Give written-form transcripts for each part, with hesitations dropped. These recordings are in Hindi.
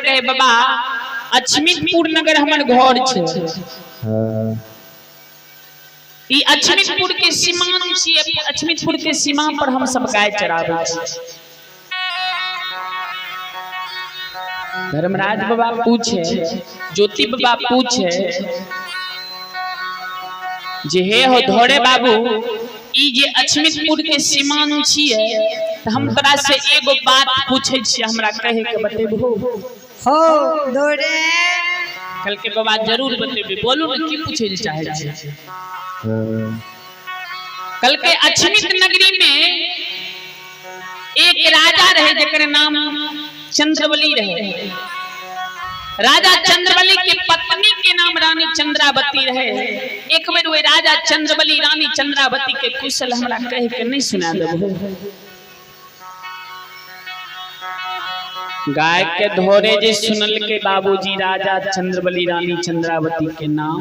कहे बाबा अछमितपुर नगर हमर घर छे। ई अछमितपुर के सीमान छिए, अछमितपुर के सीमा पर हम सब गाय चराबै छी। धर्मराज बाबा पूछे, ज्योति बाबा पूछे जे हे हो धोरे बाबू ई जे अछमितपुर के सीमान छिए त हम तोरा से एगो बात पूछे छी, हमरा कहे के बतेबो हो धोरे? कल के बाबा जरूर बतेबे, बोलू न की पूछे चाहे छी। कल के अछमित नगरी में एक राजा रहे जेकर नाम चंद्रवली रहे। राजा चंद्रवली के पत्नी के नाम रानी चंद्रावती रहे। एक बेर वे राजा चंद्रवली रानी चंद्रावती के कुशल हमरा कह के नहीं सुना देबो। गाय के धोरे जे सुनल के बाबूजी राजा चंद्रवली रानी चंद्रावती के नाम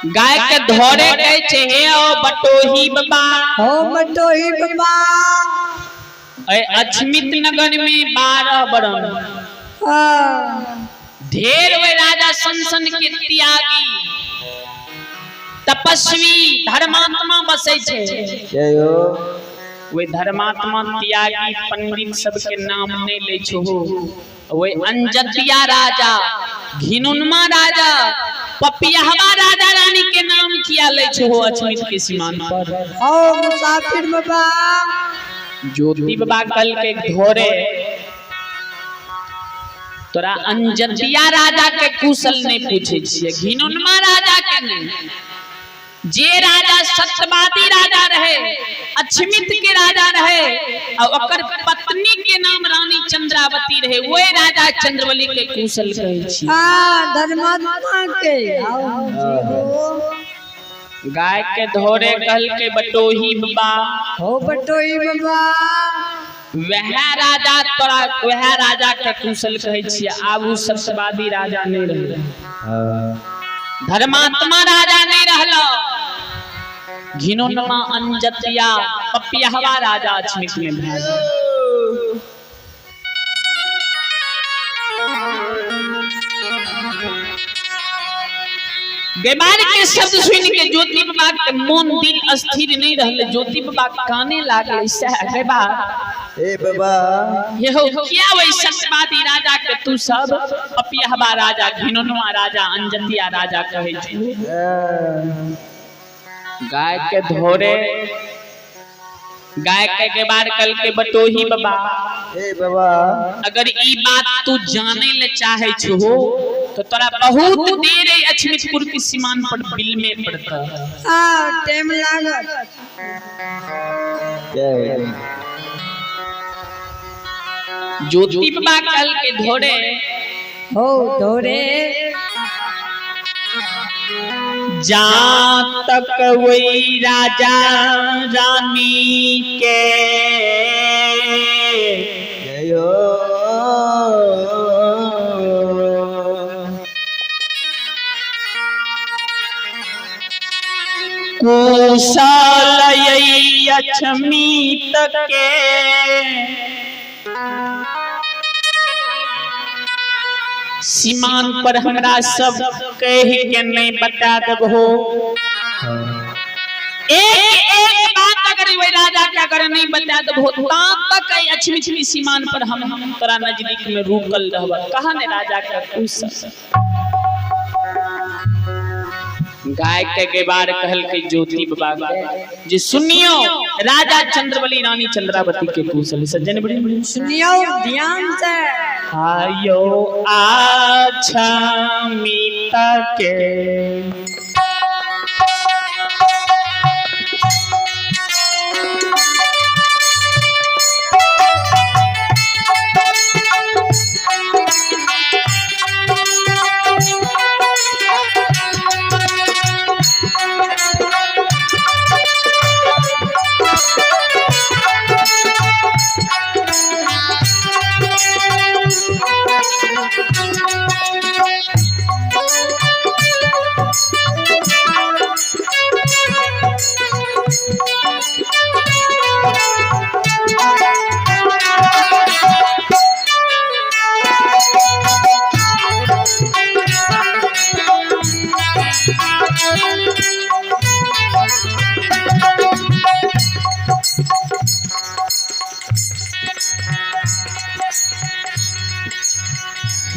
गाय के धोरे कहे छे हे ओ बटोही बाबा, हो बटोही बाबा अछमित नगर में 12 बरन ढेर वे राजा संसन के त्यागी तपस्वी धर्मात्मा बसे छे। वे धर्मात्मा त्यागी पंडित सब के नाम नहीं ले छो। वे अंजतिया राजा, घिनुनमा राजा, पपियाहवा राजा रानी के नाम किया ले छो अछमित के सीमान पर। ओ मुसाफिर बाबा ज्योति बाबा कल के घोरे तोरा अंजतिया राजा के कुशल नहीं पूछे छिए, घिनुनमा राजा के नहीं। जे राजा सत्यवादी राजा रहे, अछमित के राजा रहे और ओकर पत्नी के नाम रानी चंद्रावती रहे, वो राजा चंद्रवली के कुशल कहे छी। हां धर्मात्मा के गाय के धोरे कहल के बटोही बाबा, हो बटोही बाबा वह राजा तोरा वह राजा के कुशल कहे छिए। आबू सत्यवादी राजा नहीं रहे, धर्मात्मा राजा नहीं रहलो, घिनोनमा अंजतिया पपियाहवा राजा अछमित में भेल। गेबार के शब्द सुन के ज्योति बाबा के मन दिल अस्थिर नहीं रहले। ज्योति बाबा काने लागल सह गेबा ए बाबा ये हो क्या वही सत्यवादी राजा के तू सब पपियाहवा राजा, घिनोनमा राजा, अंजतिया राजा कहे छी। गाय के धोरे गाय के बार कल के बटोही बाबा, ए बाबा अगर ई बात तू जाने ले चाहे छो तो तोरा बहुत देर अछमितपुर की सीमान पर बिल में पड़ता। हां टाइम लागत। ज्योति बाबा कल के धोरे, हो धोरे जहाँ तक वही राजा रानी के कुशल अछमित के सीमान पर हमरा सब कह के नहीं बता देबो। एक बात अगर वे राजा क्या करे नहीं बता देबो तक अछमित की सीमान पर हम तोरा नजदीक में रुकल रहब। कहा ने राजा का कुशल गाय के बार कहल के ज्योति बाबा के जे सुनियो राजा चंद्रवली रानी चंद्रावती के कुशल। सज्जन बड़ी सुनियो ध्यान से। आयो अछमित के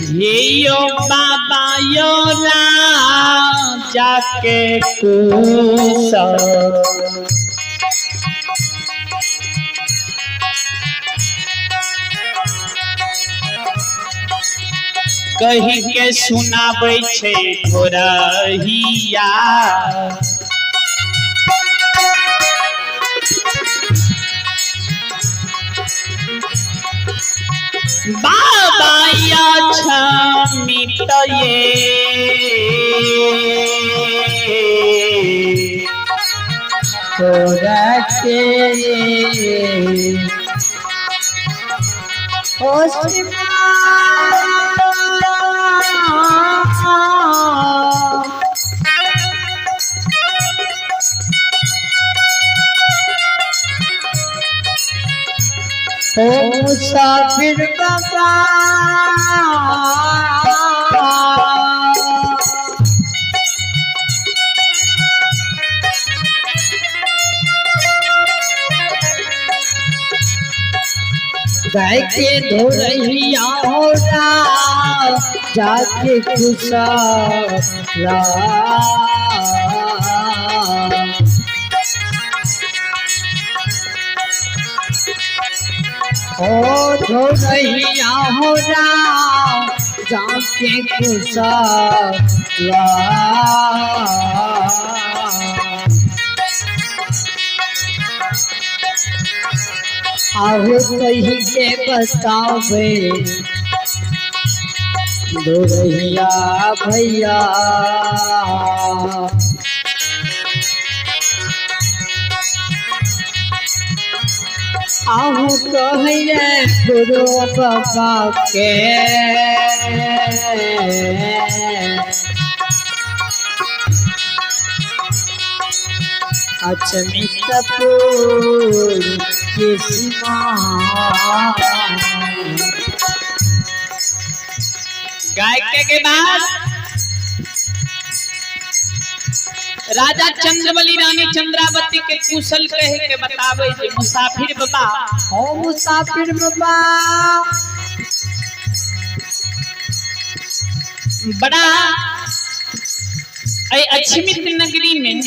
ये यो बाबा यो राजा के कुशल कही के सुनाबै छै घोरहिया बाबा या छमित ये तोरा के ओ मुसाफिर बाबा गाय के धोरहिया होरा जाके खुशा ओ धोरहिया होरा जाके खुशा आहू कही के बतावे धोरहिया भैया आहू कहिए गुरु बाबा के अचमितपुर के सीमा गायके के बाद राजा चंद्रबली रानी चंद्रावती के कुशल कहे के बतावे जे मुसाफिर बाबा ओ मुसाफिर बाबा बड़ा अछमित नगरी में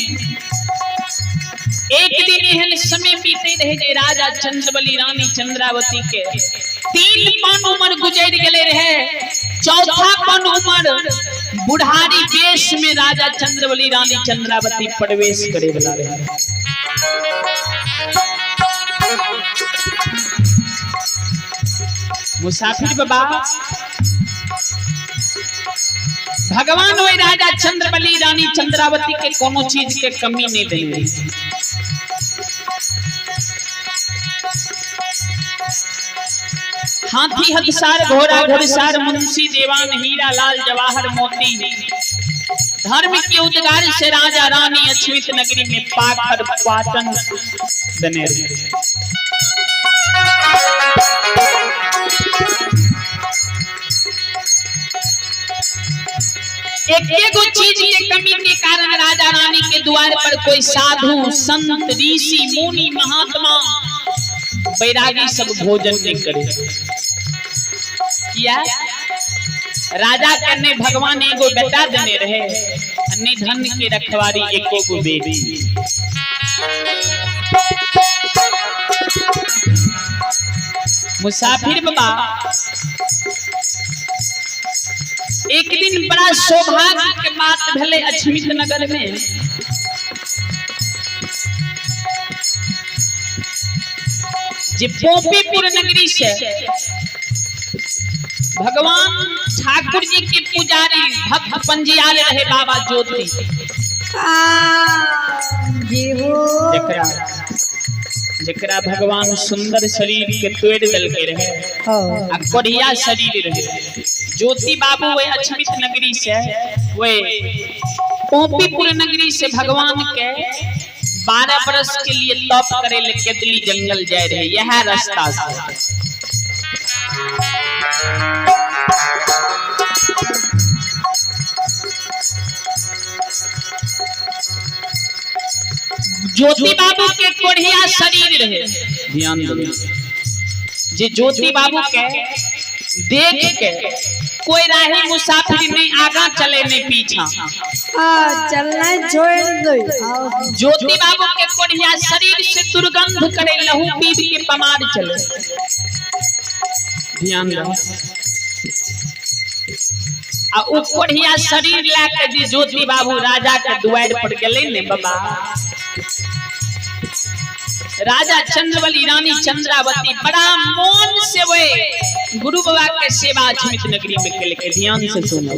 एक दिन एहन समय बीते रहे जे राजा चंद्रबली रानी चंद्रावती के 3 पन उम्र गुजर गए रहे। चौथा पन उम्र बुढ़ारी देश में राजा चंद्रबली रानी चंद्रावती प्रवेश करे वाला रहे। मुसाफिर बाबा भगवान वही राजा चंद्रबली रानी चंद्रावती के कोनो चीज के कमी नहीं देने। हाथी हदसार घोड़ा घुड़सार मुंशी देवान हीरा लाल जवाहर मोती धर्म के उद्गार से राजा रानी अछमित नगरी में पाखर पाटन बने रहे। एक चीज के कमी के कारण राजा रानी के द्वार पर कोई साधु संत ऋषि मुनि महात्मा बैरागी सब भोजन नहीं करे। किया राजा के भगवान एगो बेटा देने रहे, अन्य धन के रखवारी एको गो बेटी। मुसाफिर बाबा एक दिन बड़ा सौभाग्य के बात भले अछमित नगर में जे पोपीपुर नगरी से भगवान ठाकुर जी के पुजारी भक्त पंजियाल रहे बाबा ज्योति जकरा भगवान सुंदर शरीर के तोड़ दल के रहे आ बढ़िया शरीर रहे। ज्योति बाबू वे अछमित नगरी से वे पोपीपुर नगरी से भगवान के 12 बरस के लिए तप करे ले केतली जंगल जाए रहे। यह रास्ता से ज्योति बाबू के कोढ़िया शरीर रहे। ध्यान दो जे ज्योति बाबू के देख के कोई राही मुसाफिर नहीं आगा चले नहीं पीछा। चलना छोड़ दो। ज्योति बाबू के कोढ़िया शरीर से दुर्गंध करे, लहू पीप के पमार चले। ध्यान रहो। आ उ कोढ़िया शरीर लेके जी ज्योति बाबू राजा के द्वार पर गेले ने बाबा। राजा चंद्रवली रानी चंद्रावती बड़ा मौन से वे गुरु बाबा के सेवा अछमित नगरी में के लेके। ध्यान से सुनो।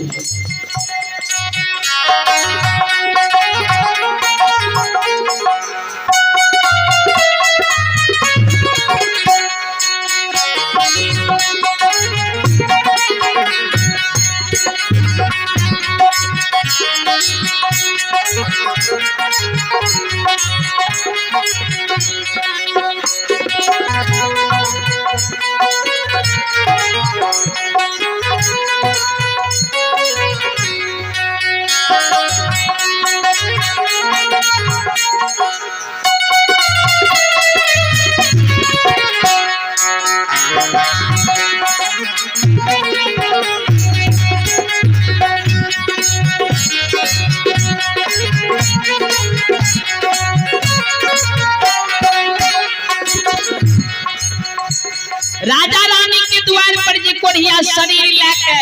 राजा रानी के द्वार पर जे कोढ़िया शरीर लेके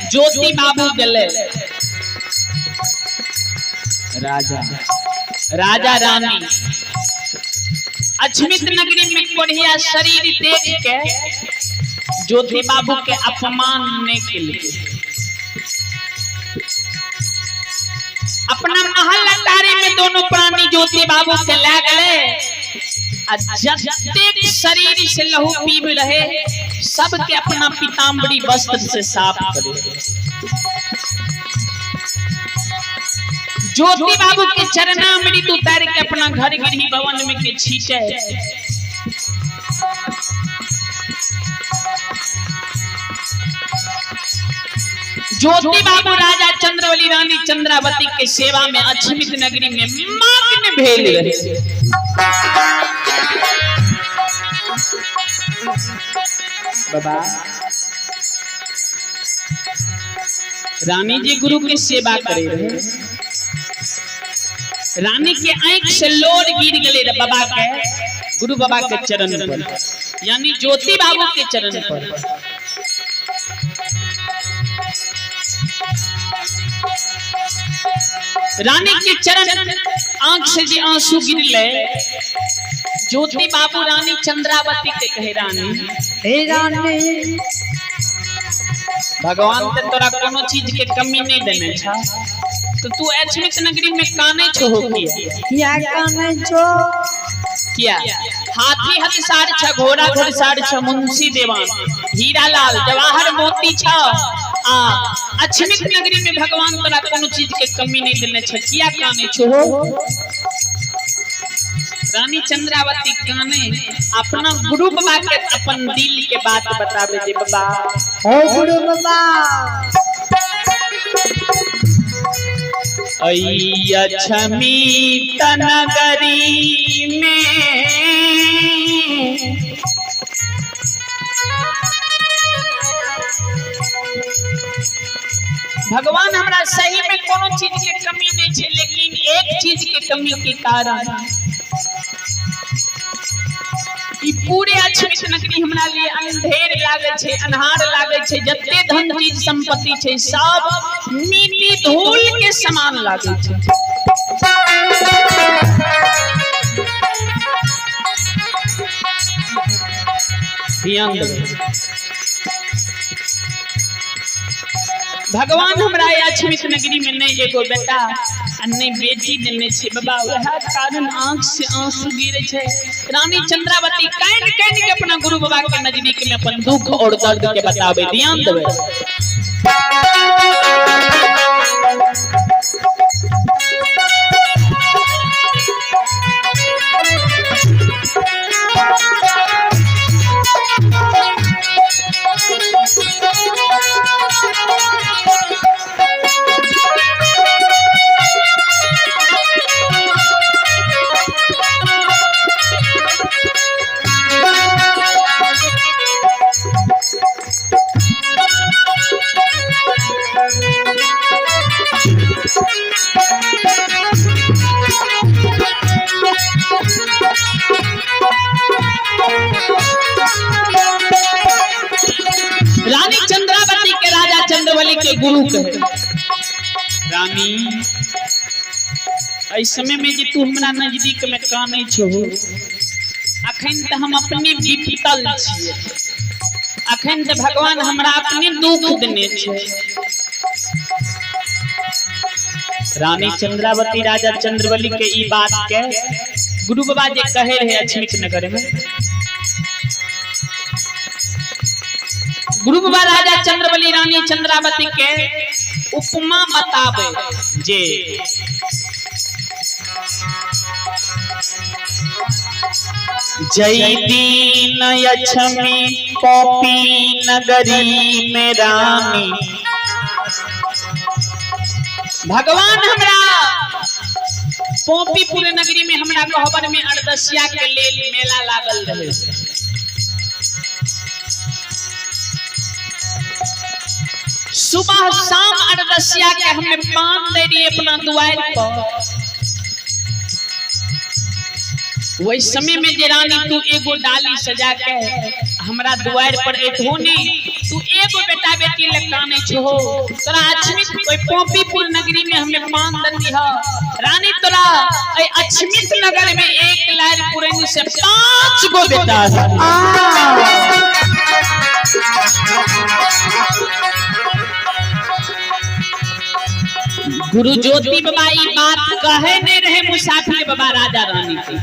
ज्योति बाबू गेले। राजा रानी अछमित नगरी में कोढ़िया शरीर देख के ज्योति बाबू के अपमान ने के लिए अपना महल अटारी में दोनों प्राणी ज्योति बाबू के ले गए। जतेक शरीर से लहू पीब रहे सबके अपना पीताम्बरी वस्त्र से साफ करे। ज्योति बाबू के चरणामृत उतार के अपना घर गृह भवन में के छीटे। ज्योति बाबू राजा चंद्रवली रानी चंद्रावती के सेवा में अछमित नगरी में मग्न भेल रहे। बाबा रानी जी गुरु के सेवा करे रहे। रानी के आंख से लोर गिर गले बाबा के गुरु बाबा के चरण पर, यानी ज्योति बाबू के चरण पर। रानी के चरण आंख से जी आंसू गिरले। ज्योति बाबू रानी चंद्रावती के कहे रानी, हे रानी भगवान ते तोरा कोनो चीज के कमी नहीं देने छा, तो तू अछमित नगरी में काने छो हो क्या काने छो क्या? हाथी हथिसार छ, घोड़ा घुड़सार छ, मुंशी देवान हीरा लाल जवाहर मोती छ। अछमित नगरी में भगवान तोरा कोनो चीज के कमी नहीं देने छ, किया काने छो हो? रानी चंद्रावती काने अपना गुरु बाबा के अपन दिल के बात बतावे जे बाबा। ओ गुरु बाबा अछमित नगरी में भगवान हमरा सही में कोनो चीज के कमी नहीं छे, लेकिन एक चीज के कमी के कारण ई पूरे अछमित नगरी हमरा लिए अंधेर लागे छे, अन्हार लागे छे। जत्ते धन चीज संपत्ति छे सब मिट्टी धूल के समान लागे छे। ध्यान दो भगवान हमरा अछमित नगरी में नहीं एगो बेटा नहीं बेटी देने छे बाबा, वह कारण आंख से आंसू गिरे छे। रानी चंद्रावती कान कान के अपना गुरु बाबा के नजदीक में अपन दुख और दर्द के बतावे। ध्यान देवे चंद्रबली के गुरु कहे रानी इस समय में जे तू हमरा नजदीक में कानै छो अखन त हम अपने विफल छिए अखन त भगवान हमरा अपने दुख देने छे रानी चंद्रावती राजा चंद्रबली के ई बात के गुरु बाबा जे कहे रहे अछमित नगर में गुरु बाबा राजा चंद्रबली रानी चंद्रावती के उपमा बतावे जे जय दीन अछमी पौपी नगरी में रानी भगवान हमरा पोपीपुर नगरी में हमरा कहबर में अरदसिया के लेल मेला लागल रहे सुबह शाम अरदसिया के हमें पान दे रही अपना द्वार पर वही समय में जे रानी तू एगो डाली सजा के हमरा द्वार पर एथोनी तू एगो बेटा बेटी लकाने छो तोरा अछमित कोई पोपीपुर नगरी में हमें पान दती है रानी तोरा ए अछमित नगर में एक लार पुरैन से 5 गो बेटा है गुरु ज्योति बाबा ई बात कहे नहीं रहे मुसाफिर बाबा राजा रानी के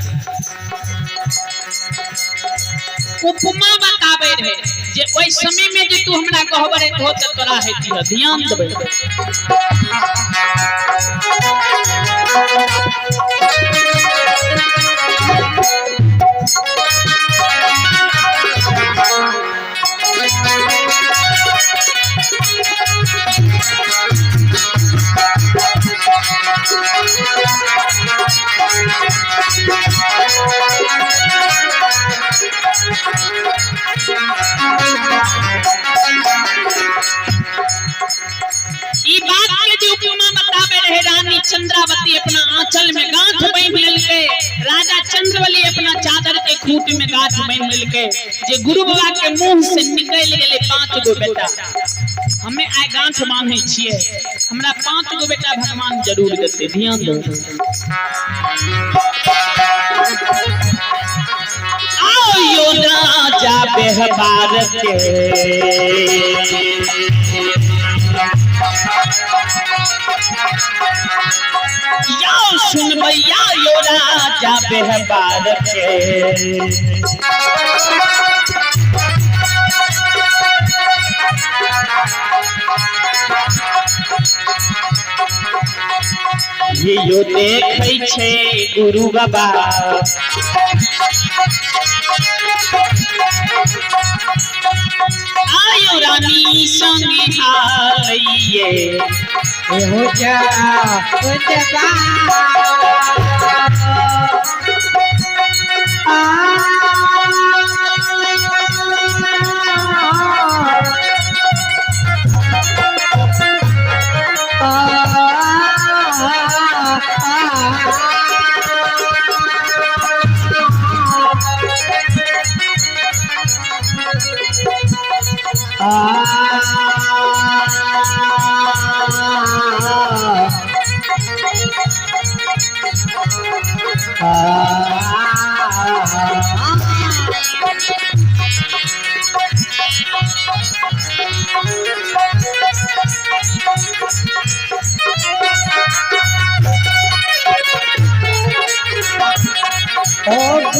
उपमा बतावे रहे जे ओइ समय में जे तू हमरा कहबरे तो तोरा हेती ध्यान देबे ई बात के जो उपमा बतावे रहे रानी चंद्रावती अपना आंचल में गांठ बांध लेलके राजा चंद्रबली अपना चादर के खूंट में गांठ बांध लेलके जे गुरु बाबा के मुंह से निकल गेले 5 गो बेटा हमें आय गांठ बांधे छिए हमरा 5 गो बेटा भगवान जरूर देते ध्यान दो आओ यो राजा बेहबार के याओ सुन भैया यो राजा बेहबार के ये यो देखै छै गुरु बाबा आयो रानी संगे हालिए हो जा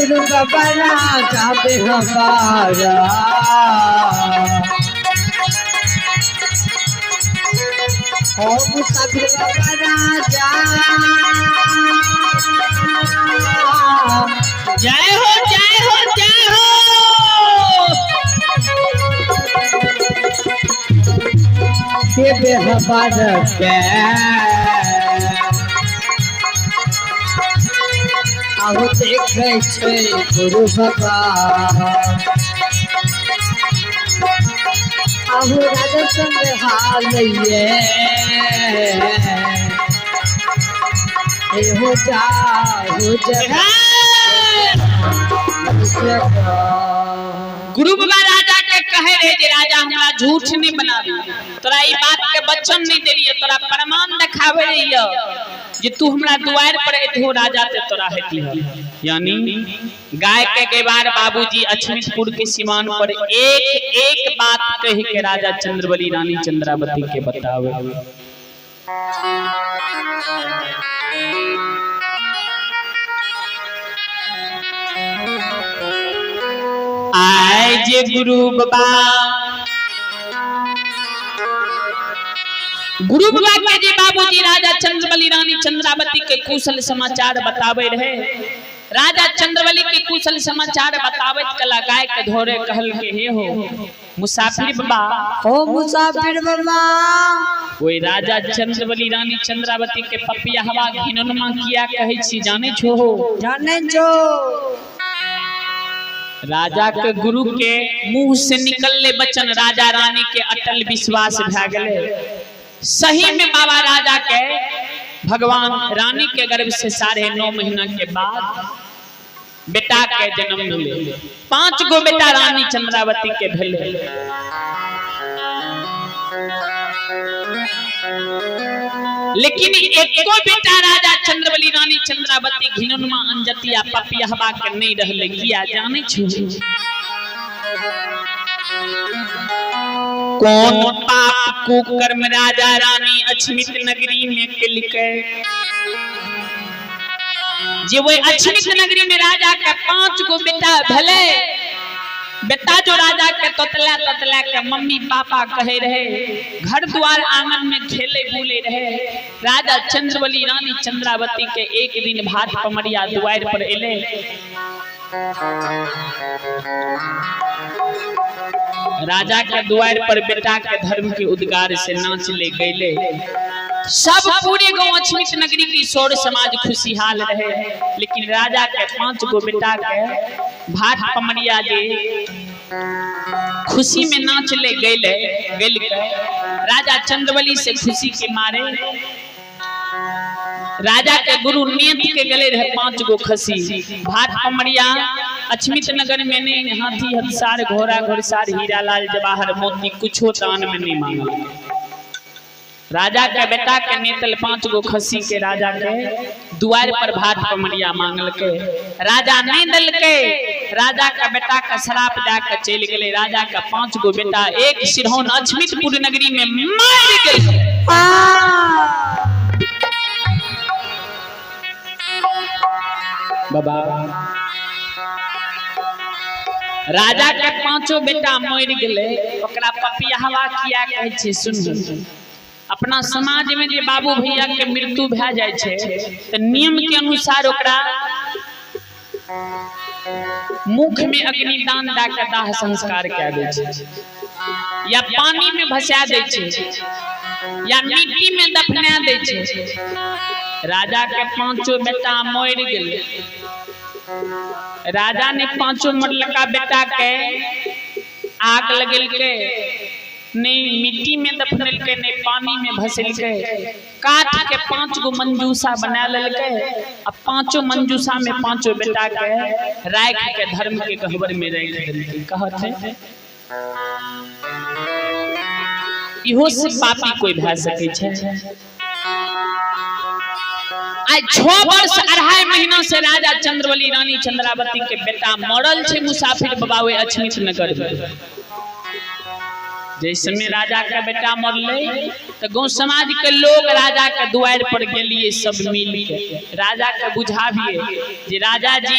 गुरु बाबा राजा बेहबारा मुसाफिर बाबा राजा जय हो जय हो जय हो के बेहबार के आहु देखे छै गुरु बाबा आहु राजा संग हालिए हो जा गुरु बाबा राजा के कहे रहे जे राजा हमरा झूठ नहीं बनावी, तोरा ई बात के वचन नहीं देलिए, तोरा प्रमाण दिखावे रहियो जे तू हमरा द्वार पर एथो राजा ते तोरा हेती। यानी गाय के बार बाबूजी अछमितपुर के सीमान पर एक एक बात कह के राजा चंद्रबली रानी चंद्रावती के बतावे। आए जे गुरु बाबा के जे बाबूजी राजा चंद्रबली रानी चंद्रावती के कुशल समाचार बतावे रहे। राजा चंद्रबली के कुशल समाचार बतावे कला गाय के धोरे कहल के हे हो मुसाफिर बाबा, हो मुसाफिर बाबा। कोई राजा चंद्रबली रानी चंद्रावती के पपिया हवा घिननमा किया कहे छी जाने छो हो? जाने छो। राजा के गुरु के मुंह से निकलले वचन राजा रानी के अटल विश्वास भ गए। सही में बाबा राजा के भगवान रानी के गर्भ से 9.5 महीना के बाद बेटा के जन्म मिले। 5 गो बेटा रानी चंद्रावती के भेले। लेकिन एको बेटा राजा चंद्रबली रानी चंद्रावती घिननमा अंजतिया पपियहबा के नहीं रहले। किया जाने छो? कौन पाप कुकर्म राजा रानी अछमित नगरी में किलके जे वो अछमित नगरी में राजा के 5 गो बेटा भले। बेटा जो राजा के ततला ततला के मम्मी पापा कहे रहे, घर द्वार आंगन में खेले बूले रहे। राजा चंद्रबली रानी चंद्रावती के एक दिन भात पमरिया द्वार पर एले। राजा के द्वार पर बेटा के धर्म के उद्गार से नाच ले गए। सब पूरे गांव अछमित नगरी की सौर समाज खुशहाल रहे। लेकिन राजा के 5 गो बेटा के भाट पमरिया जे खुशी में नाच ले गए। राजा चंद्रबली से खुशी के मारे राजा के गुरु नियत के गले रहे 5 गो खसी। भाट पमरिया अछमित नगर में ने हाथी हथिसार घोड़ा घोड़सार हीरा लाल जवाहर मोती कुछो दान में नहीं मांगा। राजा के बेटा के नेतल 5 गो खसी के राजा के द्वार पर भाट पमरिया मांगल के। राजा नहीं दल के। राजा का बेटा का शराप देकर चल गए। राजा का 5 गो बेटा एक सिरहौन अछमितपुर नगरी में मार गए। बाबा राजा के 5 बेटा मर गए। ओकरा पपियहवा किया कहे छे सुन। अपना समाज में जे बाबू भैया के मृत्यु भ जाय छे त नियम के अनुसार ओकरा मुख में अग्निदान दा के दाह संस्कार कय दे छे, या पानी में भसा दे छे, या मिट्टी में दफना दे छे। राजा के 5 बेटा मर गए। राजा ने 5 मरलका बेटा के आग लगल के, नहीं मिट्टी में दफनल के, नहीं पानी में भसल के। काट के 5 गो मंजूसा बना ललके। अब 5 मंजूसा में 5 बेटा के राख के धर्म के गहवर में रख देलके। कहते इहो से पापी कोई भ सके छे। आज 6 वर्ष 2.5 महीना से राजा चंद्रबली रानी चंद्रावती के बेटा मरल छे मुसाफिर बाबा अछमित नगर में। जैसे में राजा का बेटा मरले तो गांव समाज के लोग राजा के द्वार पर गेलिए सब मिल के। राजा के बुझाविए जे राजा जी,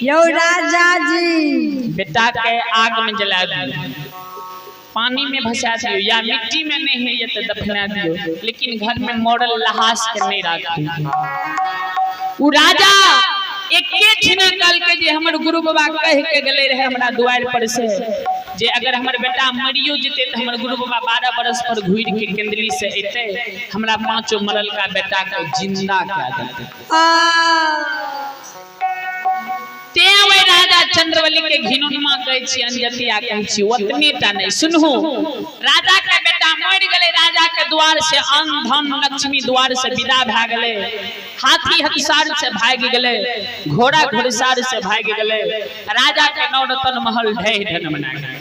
यो राजा जी, बेटा के आग में जला दियो, पानी में भसा दियो, या मिट्टी में नहीं है ये तो दफना दियो, लेकिन घर में मरल लहास के नहीं राखियो। उ राजा एके छिना कल के जे हमर गुरु बाबा कह के गले रहे हमरा द्वार पर से जे अगर हमर बेटा मरियो जेते तो हमर गुरु बाबा 12 बरस पर घुर के केंदली से एते हमरा 5 मरल का बेटा के जिंदा कर देते। ते वे राजा चंद्रबली के घिनुनमा कहै छी अंजतिया कहै छी ओतने टा नहीं सुनहु। राजा के बेटा मर गले। राजा के द्वार से अन्न धन लक्ष्मी द्वार से विदा भ गले। हाथी हथिसार से भाग गले, घोड़ा घोड़सार से भाग गले। राजा के 9 रतन महल ढह ढन बना गए।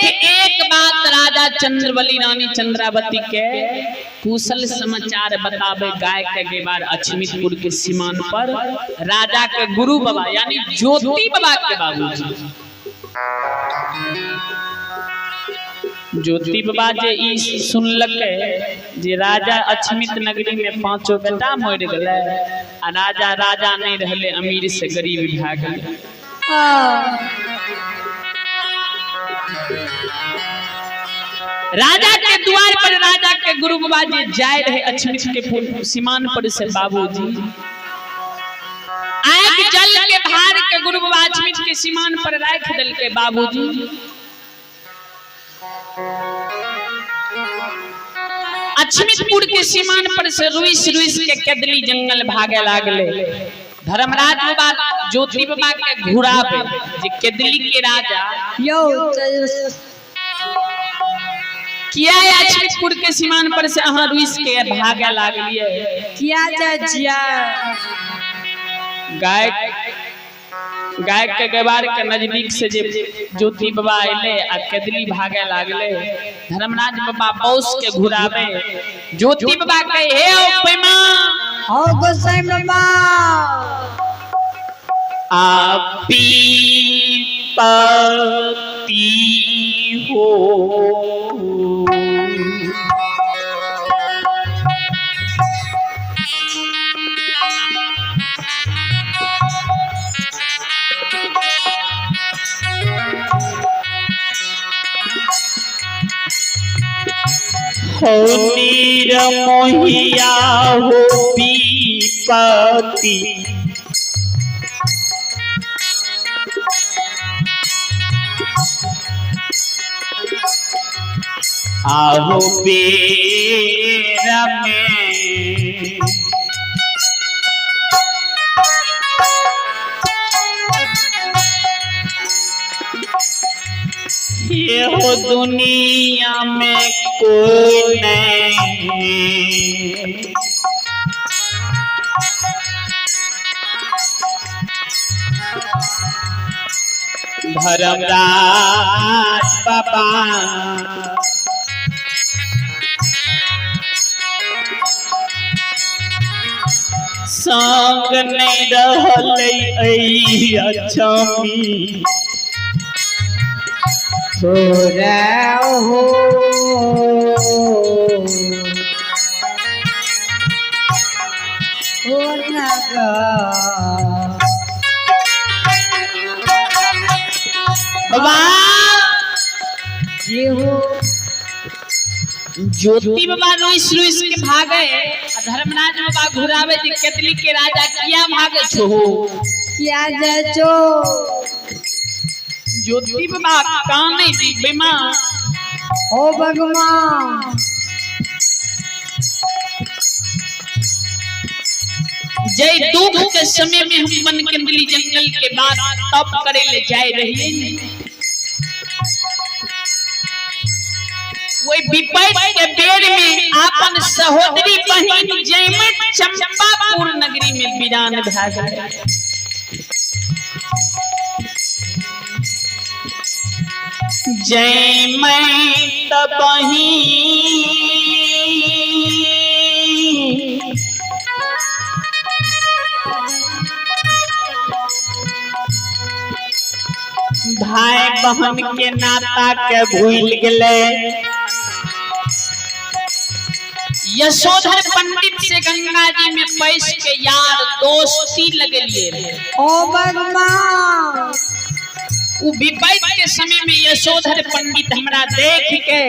एक बात राजा चंद्रबली रानी चंद्रावती के कुशल समाचार बतावे गाय के बार अछमितपुर के सीमान पर राजा के गुरु बाबा यानी ज्योति बाबा के बाबूजी ज्योति बाबा जे ई सुनलके जे राजा अछमित नगरी में 5 बेटा मर गए आ राजा नहीं रहले अमीर से गरीब भा गए। राजा के द्वार पर राजा के गुरु बाबा जी जाए रहे अछमित के सीमान पर से बाबूजी आग जल के भार के गुरु बाबा अछमित के सीमान पर राख दल के बाबूजी अछमितपुर के सीमान पर से रुइस के केदली जंगल भागे लागले। धर्मराज बाबा ज्योति बाबा के घुरा पे जे केदली के राजा किया अछमितपुर के सीमान पर से अहाँ रुइस के भागे लागलिए किया जिया गाय के गवार के नजदीक से जे ज्योति बाबा आइले आ केदली भागे लागले। धर्मराज बाबा बौस के घुरावे ज्योति बाबा के हे ओ पैमा हो गोसाई बाबा आपी पति हो नीर मोहिया हो पति आहो बेरा में ये हो दुनिया में कोई नहीं धर्मराज बाबा संग नहीं रहले अछमी हो ज्योति बाबा रुइस के भागे धर्मराज बाबा घुरावे जे केतली के राजा किया भागे छो किया जो ज्योति बाबा काने दी बेमा ओ भगवान जय दुख के समय में हम मन केंदली जंगल के बाद तप करे ले जाए रहिए वही विपद के बेर में आपन सहोदरी बहिन जयमत चंपापुर नगरी में विरान भा गए। जयमत बहिन भाई बहन के नाता के भूल गए। यशोधर पंडित से गंगा जी में पैस के यार दोस्ती लगलिए ओ भगवान उ विपद के समय में यशोधर पंडित हमरा देख के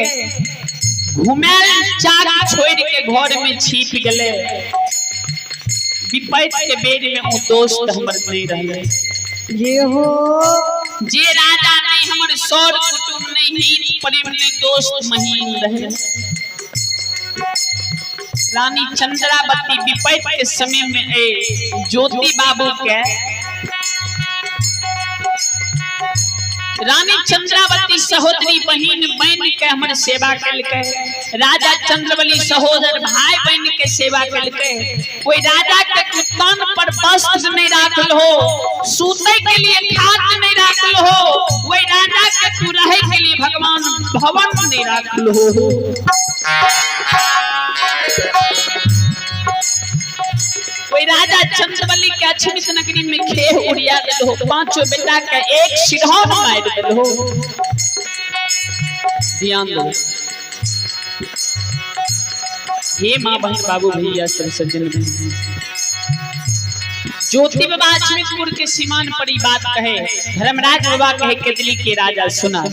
घुमेल चाक छोड़ के घर में छिप गले। विपद के बेर में उ दोस्त हमर नहीं रहले ये हो जे राजा नहीं हमर सौर कुटुंब नहीं हित प्रेम नहीं दोस्त महीन रहे। रानी चंद्रावती विपद के समय में ज्योति बाबू के रानी चंद्रावती सहोदरी बहन बन के हमर सेवा कलके। राजा चंद्रबली सहोदर भाई बहन के सेवा कलके। कोई राजा के कुत्तान पर वस्त्र नहीं राखल हो, सूते के लिए खाट नहीं राखल हो, कोई राजा के तू रहे के लिए भगवान भवन दे रखलो कोई राजा चंद्रवली के अछमित नगरी में खेह उड़िया देलो पांचों बेटा के एक सिरहन मार देलो ध्यान दो हे मां बहन बाबू भैया सब सज्जन ज्योति बाबा अछमितपुर के सीमान पर ही बात कहे धर्मराज बाबा कहे केतली के राजा सुना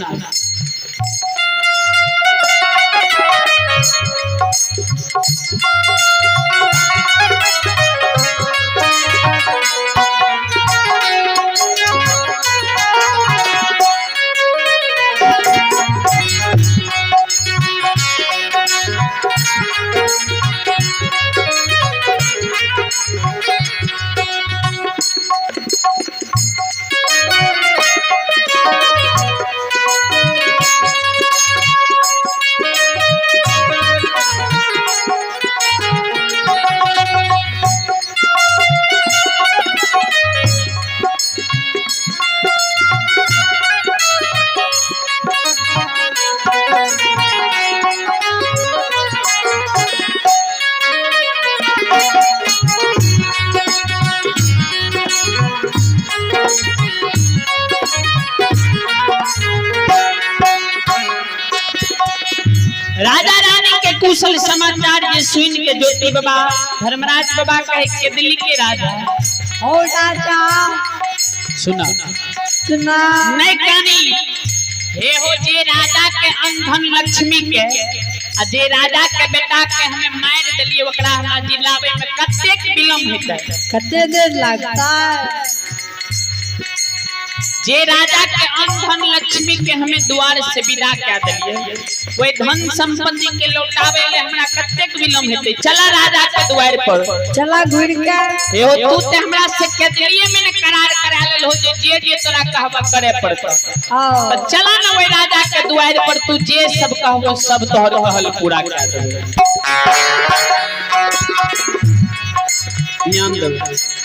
राजा रानी के कुशल समाचार ये सुन के ज्योति बाबा धर्मराज बाबा कहे के दिल्ली के राजा हो राजा सुना सुना नहीं कहनी हे हो जे राजा के अंधन लक्ष्मी के आ जे राजा के बेटा के हमें मार देलिए ओकरा हमरा जिलावे में कतेक विलंब हेतै कते देर लगता है जे राजा के अंधन लक्ष्मी के हमें द्वार से विदा कर दिलिए कोई धन संपत्ति के लौटावे ले हमरा कतेक विलंब हेतै चला राजा के द्वार पर चला घुर के हे हो तू ते हमरा से केतलिए में न करार करा लेल हो जे जे तोरा कहबा करे पड़तो आओ तो चला न ओई राजा के द्वार पर तू जे सब कहबो सब तोहर कहल पूरा कर देबे ध्यान दे